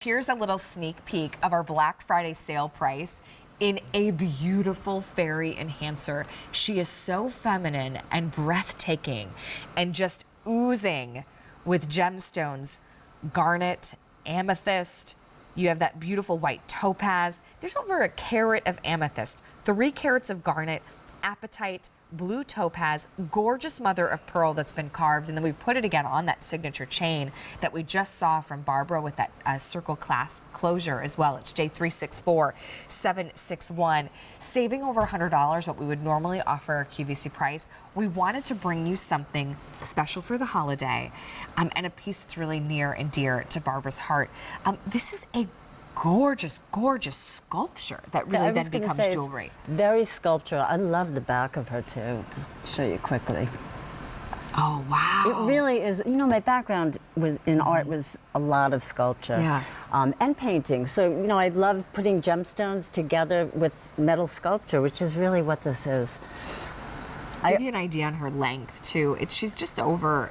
Here's a little sneak peek of our Black Friday sale price in a beautiful fairy enhancer. She is so feminine and breathtaking and just oozing with gemstones, garnet, amethyst. You have that beautiful white topaz. There's over a carat of amethyst, 3 carats of garnet, apatite, blue topaz, gorgeous mother of pearl that's been carved, and then we put it again on that signature chain that we just saw from Barbara with that circle clasp closure as well. It's J364761, saving over $100 what we would normally offer our QVC price. We wanted to bring you something special for the holiday, and a piece that's really near and dear to Barbara's heart. This is a gorgeous, gorgeous sculpture that really then becomes jewelry. Very sculptural. I love the back of her too. Just show you quickly. Oh wow! It really is. You know, my background was in art was a lot of sculpture, and painting. So you know, I love putting gemstones together with metal sculpture, which is really what this is. I'll give you an idea on her length too. She's just over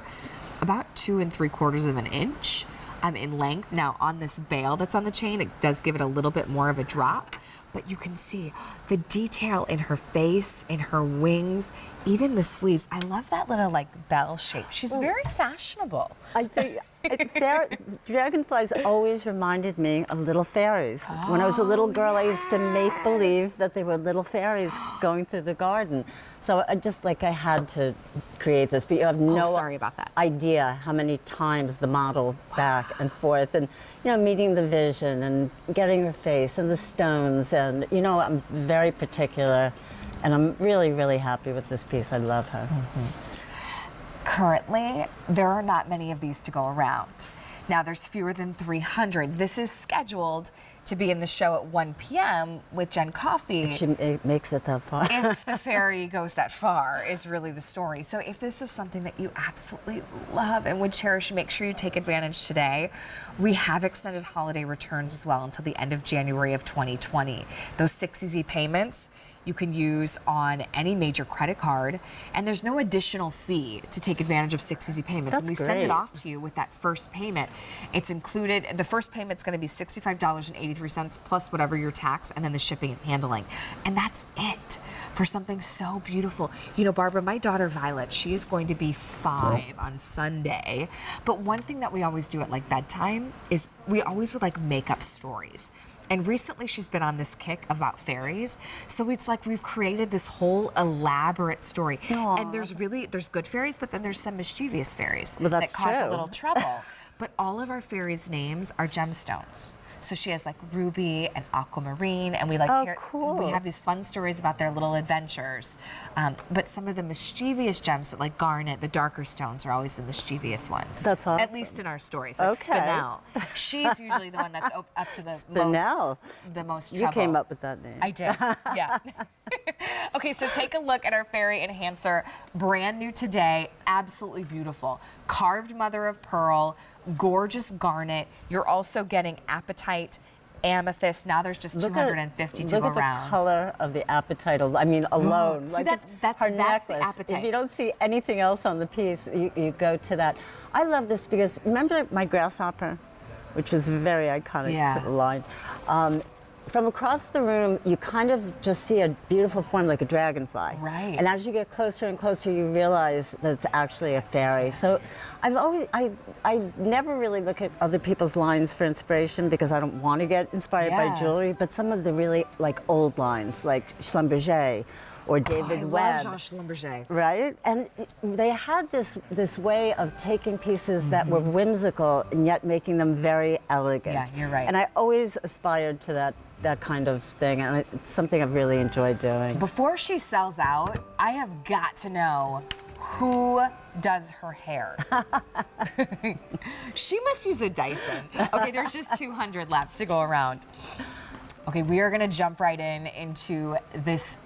about 2 3/4 of an inch. In length. Now on this veil that's on the chain, it does give it a little bit more of a drop, but you can see the detail in her face, in her wings, even the sleeves. I love that little like bell shape. She's very fashionable. I think dragonflies always reminded me of little fairies. When I was a little girl, I used to make believe that they were little fairies going through the garden. So I had to create this, but you have no idea how many times the model back and forth, and you know, meeting the vision and getting her face and the stones, and you know, I'm very particular, and I'm really, really happy with this piece. I love her. Currently, there are not many of these to go around. Now, there's fewer than 300. This is scheduled to be in the show at 1 p.m. with Jen Coffee. If she makes it that far. If the fairy goes that far is really the story. So if this is something that you absolutely love and would cherish, make sure you take advantage today. We have extended holiday returns as well until the end of January of 2020. Those 6 easy payments you can use on any major credit card, and there's no additional fee to take advantage of 6 easy payments. That's and we send it off to you with that first payment. It's included, the first payment's gonna be $65.83 plus whatever your tax, and then the shipping and handling. And that's it for something so beautiful. You know, Barbara, my daughter Violet, she is going to be 5 on Sunday. But one thing that we always do at like bedtime is we always would like make up stories. And recently she's been on this kick about fairies. So it's like we've created this whole elaborate story. Aww. And there's good fairies, but then there's some mischievous fairies that cause a little trouble. But all of our fairies' names are gemstones. So she has like ruby and aquamarine, and we like to hear, we have these fun stories about their little adventures. But some of the mischievous gems, like garnet, the darker stones, are always the mischievous ones. That's awesome. At least in our stories. Like Spinel. She's usually the one that's up to the most trouble. You came up with that name. I did, yeah. Okay, so take a look at our fairy enhancer, brand new today, absolutely beautiful. Carved mother of pearl, gorgeous garnet. You're also getting apatite, amethyst. Now there's just 250 to go around. Look at the color of the apatite. I mean, alone. See, that's necklace. the apatite. If you don't see anything else on the piece, you go to that. I love this because remember my grasshopper, which was very iconic to the line. From across the room, you kind of just see a beautiful form like a dragonfly. Right. And as you get closer and closer, you realize that it's actually a fairy. So I never really look at other people's lines for inspiration because I don't want to get inspired by jewelry, but some of the really like old lines, like Schlumberger or David Webb. I love Jean Schlumberger. Right? And they had this way of taking pieces that were whimsical and yet making them very elegant. Yeah, you're right. And I always aspired to that kind of thing, and it's something I've really enjoyed doing. Before she sells out, I have got to know who does her hair. She must use a Dyson. Okay, there's just 200 left to go around. Okay, we are gonna jump right into this